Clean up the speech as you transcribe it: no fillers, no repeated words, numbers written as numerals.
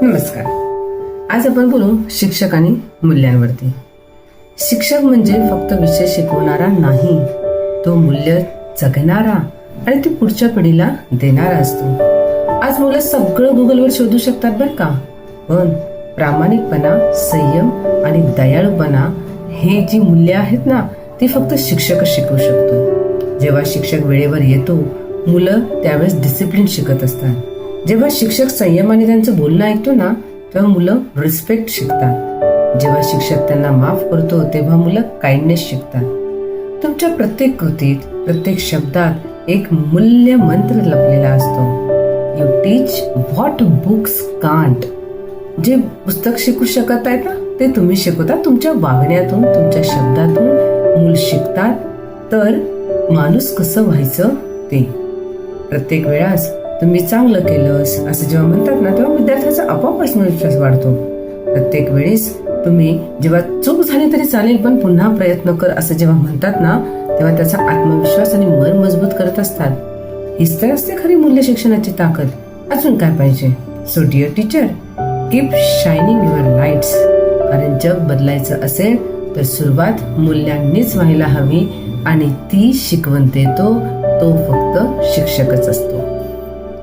नमस्कार. आज आपण बोलू शिक्षक आणि मूल्यांवरती. शिक्षक म्हणजे फक्त विषय शिकवणारा नाही, तो मूल्य जगणारा आणि ते पुढच्या पिढीला देणारा असतो. आज मुलं सगळं गुगलवर शोधू शकतात बरं का, पण प्रामाणिकपणा, संयम आणि दयाळूपणा हे जी मूल्य आहेत ना, ती फक्त शिक्षकच शिकवू शकतो. जेव्हा शिक्षक वेळेवर येतो, मुलं त्यावेळेस डिसिप्लिन शिकत असतात. जेव्हा शिक्षक संयमाने त्यांचं बोलणं ऐकतो ना, तेव्हा मुलं रिस्पेक्ट शिकतात. जेव्हा शिक्षक त्यांना माफ करतो, तेव्हा मुलं काइंडनेस शिकतात. तुमच्या प्रत्येक कृतीत, प्रत्येक शब्दात एक मूल्य मंत्र लपलेला असतो. You teach what books can't. जे पुस्तक शिकू शकत आहेत ना, ते तुम्ही शिकवता. तुमच्या वागण्यातून, तुमच्या शब्दातून मूल शिकतात. तर माणूस कसं व्हायचं ते. प्रत्येक वेळास तुम्ही चांगलं केलंस असं जेव्हा म्हणतात ना, तेव्हा विद्यार्थ्याचा आपोआप आत्मविश्वास वाढतो. प्रत्येक वेळेस तुम्ही जेव्हा चूक झाली तरी चालेल, पण पुन्हा प्रयत्न कर असं जेव्हा म्हणतात ना, तेव्हा त्याचा आत्मविश्वास आणि मन मजबूत करत असतात. हीच तर असते खरी मूल्य शिक्षणाची ताकद. अजून काय पाहिजे? So dear teacher, keep shining your lights. कारण जग बदलायचं असेल तर सुरुवात मूल्यांनीच व्हायला हवी, आणि ती शिकवण देतो तो फक्त शिक्षकच असतो.